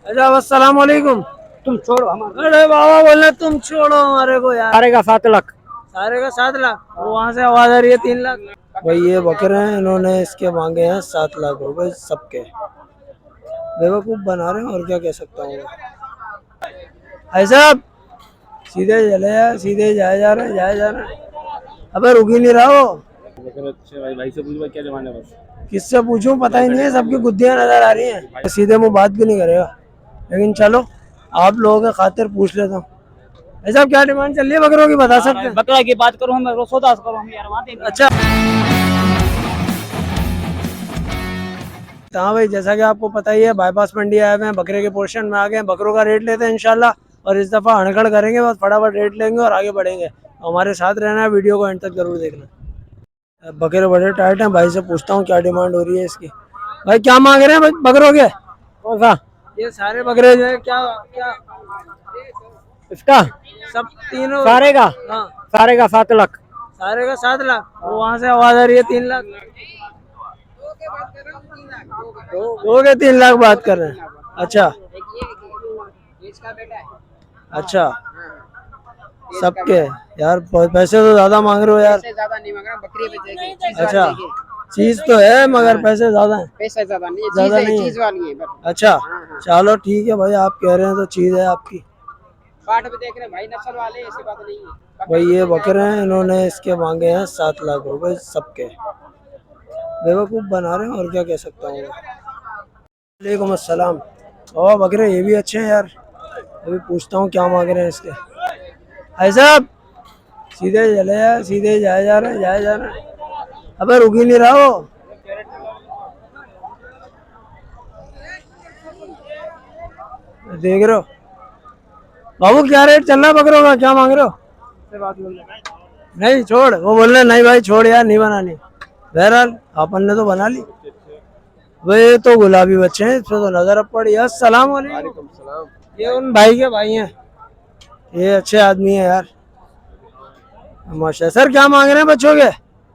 अच्छा अस्सलाम वालेकुम। तुम छोड़ो हमारे। अरे बाबा बोले तुम छोड़ो हमारे को यार। सारे का 7 लाख। सारे का 7 लाख। वहाँ से आवाज आ रही है 3 लाख। भाई ये बकरे हैं, इन्होंने इसके मांगे हैं 7 लाख रुपए सबके। बेवकूफ बना रहे हैं और क्या कह सकता हूँ। भाई साहब सीधे चले जाए, सीधे जाए जा रहे हैं, जाए जा रहे हैं। अबे रुक ही नहीं रहा हो। अच्छा भाई से पूछ, भाई क्या डिमांड है बस। किससे पूछूं पता ही नहीं है, सबकी गुद्दियां नजर आ रही हैं। सीधे मुंह बात भी नहीं करेगा, लेकिन चलो आप लोगों के खातिर पूछ लेता हूँ। ऐसा क्या डिमांड चल रही है बकरों की, बता सकते हैं? बकरा की बात करो, हम सौदा करो हम यार वहाँ पे। अच्छा हाँ भाई, जैसा कि आपको पता ही है बाईपास मंडी आए हुए हैं, बकरे के पोर्शन में आ गए हैं। बकरों का रेट लेते हैं इंशाल्लाह, और इस दफा हड़कड़ करेंगे, बस फटाफट रेट लेंगे और आगे बढ़ेंगे। हमारे साथ रहना है, वीडियो को एंड तक जरूर देखना। बकरे बड़े टाइट हैं, भाई से पूछता हूँ क्या डिमांड हो रही है इसकी। भाई क्या मांग रहे हैं भाई बकरों के? कौन सा? ये सारे बकरे जो है क्या क्या इसका सब तीनों सारे का हाँ सारे का 7 लाख। सारे का 7 लाख। वहाँ से आवाज आ रही है 3 लाख। दो के 3 लाख बात कर रहे हैं। अच्छा अच्छा सबके यार पैसे तो ज्यादा मांग रहे हो यार। ज्यादा नहीं मांग रहा, बकरी बेचेगी। अच्छा चीज तो है मगर पैसे ज्यादा हैं। पैसा ज्यादा नहीं है, ज्यादा नहीं है। चीज वाली है बस। अच्छा चलो ठीक है भाई, आप कह रहे हैं तो चीज है आपकी। बाट पे देख रहे भाई, नस्ल वाले, ऐसी बात नहीं है। भाई ये बकरे हैं, इन्होंने इसके मांगे हैं 7 लाख रुपए सबके। बेवकूफ बना रहे हैं और क्या कह सकता हूँ। वालेकुम अस्सलाम। और बकरे ये भी अच्छे हैं यार, अभी पूछता हूँ क्या मांग रहे हैं इसके। भाई साहब सीधे चले जाए, सीधे जाए जा रहे हैं, जाए जा रहे हैं। अबे रुक ही नहीं रहा हो। देख रहे हो बाबू क्या रेट चल रहा है बकरों का, क्या मांग रहे हो? नहीं छोड़, वो बोल रहे नहीं भाई छोड़ यार, नहीं बनानी। बहरहाल अपन ने तो बना ली। वे तो गुलाबी बच्चे हैं, इसमें तो नजर अब पड़ी। अस्सलाम वालेकुम। ये उन भाई के भाई हैं, ये अच्छे आदमी है यार माशा। सर क्या मांग रहे हैं बच्चों के?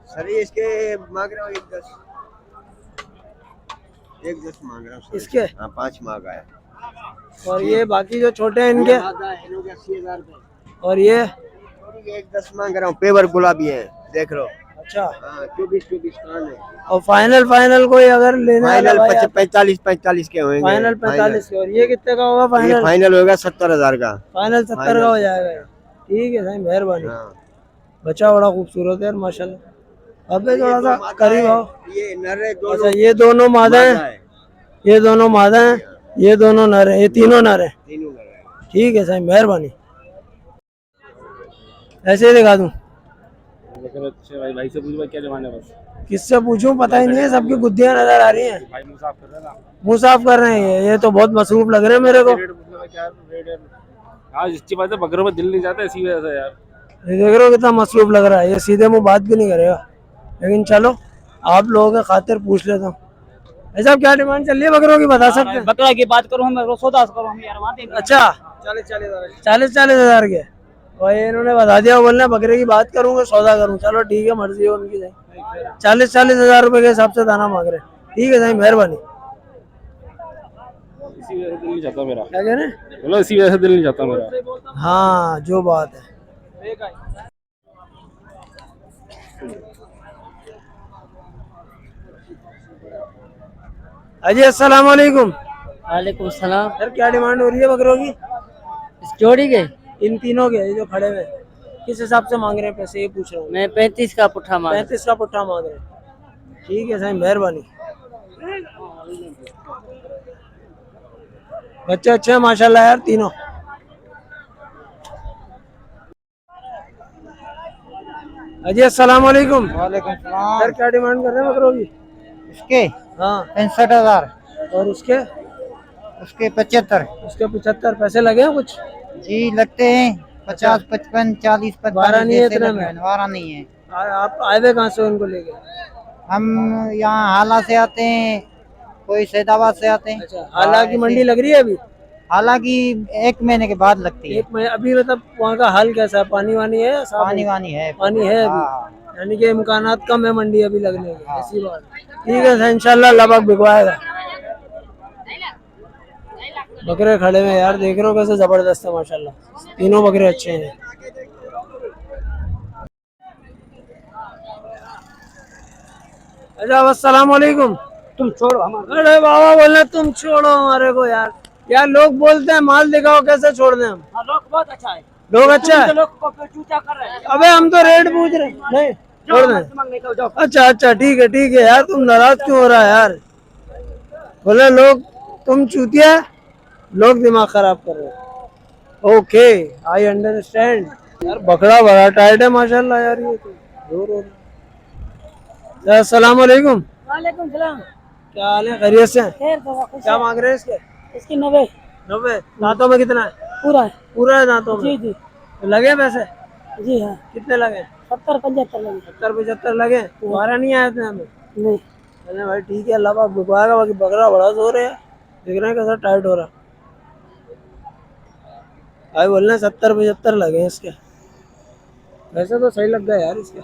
सर इसके मांग रहा हूँ 1,10। 1,10 मांग रहा हूँ इसके? हाँ 5 मांगा है। और ये बाकी जो छोटे हैं इनके? 80,000 रुपए। और ये 1,10 मांग रहा हूँ, पेवर गुलाबी है, देख लो। अच्छा 24 कान है। और फाइनल कोई अगर लेने वाला भाई 45 के होंगे। फाइनल 45 के। और ये कितने का होगा ये फाइनल? फाइनल होगा 70,000 का। फाइनल 70 का हो जाएगा। ठीक है भाई मेहरबानी। बच्चा बड़ा खूबसूरत है यार माशाल्लाह। अबे थोड़ा सा करीब आओ। ये नर है दोनों। अच्छा ये दोनों मादा हैं, ये दोनों मादा हैं, ये दोनों नर हैं, ये तीनों नर हैं। तीनों नर है। ठीक है साहब मेहरबानी। ऐसे ही दिखा दूं? अच्छा भाई से पूछ, भाई क्या डिमांड है बस। किससे पूछूं पता ही नहीं है, सबकी गुद्दियां नजर आ रही हैं। भाई मुँह साफ कर रहे हैं ना। मुंह साफ कर रहे हैं, ये तो बहुत मसरूफ लग रहे हैं मेरे को। क्या रेट है? हाँ जिसकी बात है बकरों में दिल नहीं जाता इसी वजह से यार। ये देख रहे हो कितना मसरूफ लग रहा है, ये सीधे मुंह बात भी नहीं करेगा, लेकिन चलो आप लोगों के खातिर पूछ लेता हूँ। ऐसा क्या डिमांड चल रही है बकरों की, बता सकते हैं? बकरा की बात करो, हम सौदा करो हम यार वहाँ पे। अच्छा 40,000 के। और इन्होंने बता दिया, वो बोलना बकरे की बात करूंगा सौदा करूँ। चलो ठीक है, मर्जी है उनकी। 40,000 रुपए के हिसाब से दाना मांग रहे हैं। ठीक है साईं मेहरबानी। इसी वजह से दिल नहीं चाहता मेरा। क्या कह रहे हैं? बोलो इसी वजह से दिल नहीं चाहता मेरा। हाँ जो बात है। अजी अस्सलाम वालेकुम। वालेकुम सलाम। सर क्या डिमांड हो रही है बकरों की? इस जोड़ी के इन तीनों के, ये जो खड़े हुए हैं, किस हिसाब से मांग रहे हैं पैसे, ये पूछ रहा हूँ। मैं 35 का पुट्ठा मांग। 35 का पुट्ठा मांग रहे हैं। ठीक है साईं मेहरबानी। बच्चे अच्छे हैं माशाल्लाह यार तीनों। अजी अस्सलाम वालेकुम। वालेकुम सर क्या डिमांड कर रहे हैं बकरों की? इसके हाँ 65,000। और उसके? उसके 75। उसके 75 पैसे लगे हैं कुछ? जी लगते हैं 50, 55, 40, 45। बारह नहीं है इतने में? वारा नहीं है। आप आए हुए कहाँ से उनको लेके? हम यहाँ हाला से आते हैं, कोई सैदाबाद से आते हैं। अच्छा हालांकि की मंडी लग रही है अभी? हालांकि 1 महीने के बाद लगती है। 1 महीने अभी मतलब वहाँ का हाल कैसा है, पानी वानी है? पानी वानी है। पानी है अभी? हाँ। यानी कि इम्कानात कम है मंडी अभी लगने के। ऐसी बात। ठीक है इंशाल्लाह लगभग बिकवाएगा। बकरे खड़े हुए हैं यार, देख रहे हो कैसे जबरदस्त है माशाल्लाह, तीनों बकरे अच्छे हैं। अच्छा अस्सलाम वालेकुम। तुम छोड़ो हमारे। अरे बाबा बोले तुम छोड़ो हमारे को यार, यार लोग बोलते हैं माल दिखाओ, कैसे छोड़ दें हम? लोग बहुत अच्छा है, लोग अच्छा है, लोग को चूचा कर रहे हैं। अबे हम तो रेट पूछ रहे हैं। नहीं छोड़ दें। अच्छा अच्छा ठीक है यार, तुम नाराज क्यों हो रहा है यार? बोले लोग तुम चूतिया, लोग दिमाग खराब कर रहे हैं। Okay I understand. यार बकरा बड़ा टाइट है माशाल्लाह यार, ये तो जोर हो रहा है। अस्सलाम वालेकुम। वालेकुम सलाम। क्या हाल है, खैरियत से हैं? खैर दवा खुश क्या मांग रहे हैं इसके? इसकी 90 90। दांतों में कितना है? पूरा है। पूरा है दांतों में? जी जी तो लगे पैसे? जी हाँ, कितने लगे? 70-75 लगे। 70-75 लगे। तुम्हारा नहीं आया था हमें? नहीं अरे भाई ठीक है, अल्लाह पाक बुकवाएगा, बाकी बकरा बड़ा जोर है, देख रहे हैं कैसा टाइट हो रहा। भाई बोल रहे हैं 70-75 लगे हैं इसके। वैसे तो सही लग गया यार इसके,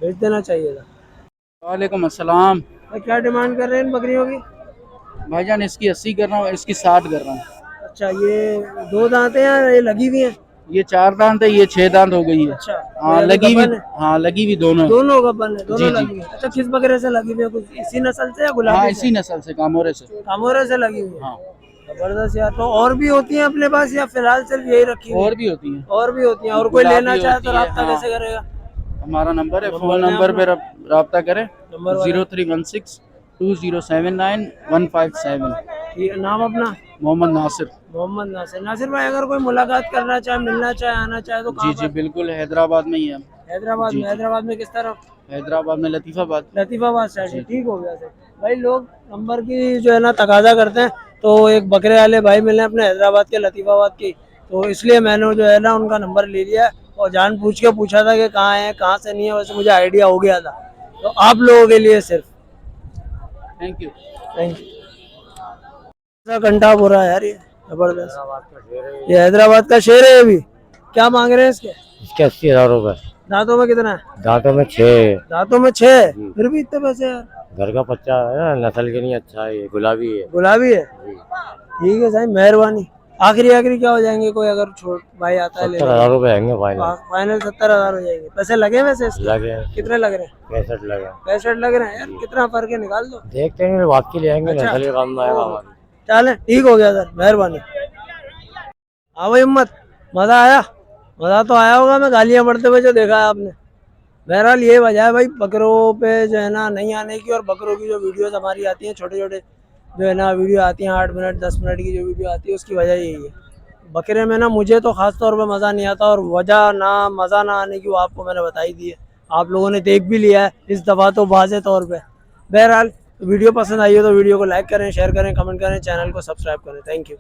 बेच देना चाहिए था। वालेकुम अस्सलाम। भाई क्या डिमांड कर रहे हैं इन बकरियों की? भाईजान इसकी 80 कर रहा हूँ, इसकी 60 कर रहा हूँ। अच्छा ये दो दांत हैं या ये लगी हुई हैं? ये 4 दांत है, ये 6 दांत हो गई है। अच्छा हाँ ये लगी हुई, गब्बन है? हाँ लगी हुई दोनों है। दोनों गब्बन है, दोनों जी, जी। लगी हुई है। अच्छा किस बकरे से लगी हुई है, कुछ इसी नस्ल से या हाँ गुलाबी इसी नस्ल से, कामोरे से। कामोरे से लगी हुई है? हाँ जबरदस्त यार। तो और भी होती हैं अपने पास या फिलहाल सिर्फ यही रखी हुई है? और भी होती है। और भी होती हैं, और कोई गुलाबी लेना चाहे तो होती है, राब्ता हाँ। कैसे करेगा? हमारा नंबर है, नंबर फोन है नंबर अपना? पे रब्ता करें, नंबर वाला? 03162079-157। ठीक है, नाम अपना? मोहम्मद नासिर। मोहम्मद नासिर। नासिर भाई अगर कोई मुलाकात करना चाहे, मिलना चाहे, आना चाहे तो जी कहाँ जी पर? बिल्कुल, हैदराबाद में ही है हम। हैदराबाद जी, में? जी। हैदराबाद में किस तरफ? हैदराबाद में लतीफ़ाबाद। लतीफाबाद साइड जी, में? जी। ठीक हो गया सर। भाई लोग नंबर की जो है ना तकाजा करते हैं, तो एक बकरे वाले भाई मिले अपने हैदराबाद के, लतीफाबाद की, तो इसलिए मैंने जो है ना उनका नंबर ले लिया और जान पूछ के पूछा था कि कहाँ है कहाँ से नहीं है। वैसे मुझे आइडिया हो गया था, तो आप लोगों के लिए सिर्फ। Thank you. Thank you. घंटा पूरा है यार, ये जबरदस्त। ये हैदराबाद का शेर है। अभी क्या मांग रहे हैं इसके? इसके 80,000 रुपए। दांतों में कितना है? दांतों में 6। दांतों में 6? फिर भी इतने पैसे यार। घर का बच्चा है ना, नस्ल के नहीं अच्छा है, ये गुलाबी है। गुलाबी है? ठीक है साहब, मेहरबानी। आखिरी क्या हो जाएंगे, कोई अगर छोट भाई आता है 70,000 रुपए आएंगे फाइनल। फाइनल 70,000 हो जाएंगे। पैसे लगे वैसे इसके? लगे कितने लग रहे हैं? 65 लगे। 65 लग रहे हैं यार, कितना फर्क है, निकाल दो। देखते हैं, बात के लिए आएंगे, अच्छा। नस्ल के काम में आएगा हमारी। चले ठीक हो गया सर, मेहरबानी। हाँ भाई हिम्मत, मजा आया? मजा तो आया होगा, मैं गालियां पढ़ते हुए जो देखा है आपने। बहरहाल ये वजह है भाई बकरों पे जो है ना नहीं आने की, और बकरों की जो वीडियोस हमारी आती हैं, छोटे छोटे जो है ना वीडियो आती हैं 8 मिनट 10 मिनट की जो वीडियो आती है, उसकी वजह यही है। बकरे में ना मुझे तो खास तौर पे मज़ा नहीं आता, और वजह ना मज़ा ना आने की वो आपको मैंने बताई दी है, आप लोगों ने देख भी लिया है इस दफ़ा तो वाज़े तौर पे। बहरहाल वीडियो पसंद आई हो तो वीडियो को लाइक करें, शेयर करें, कमेंट करें, चैनल को सब्सक्राइब करें। Thank you.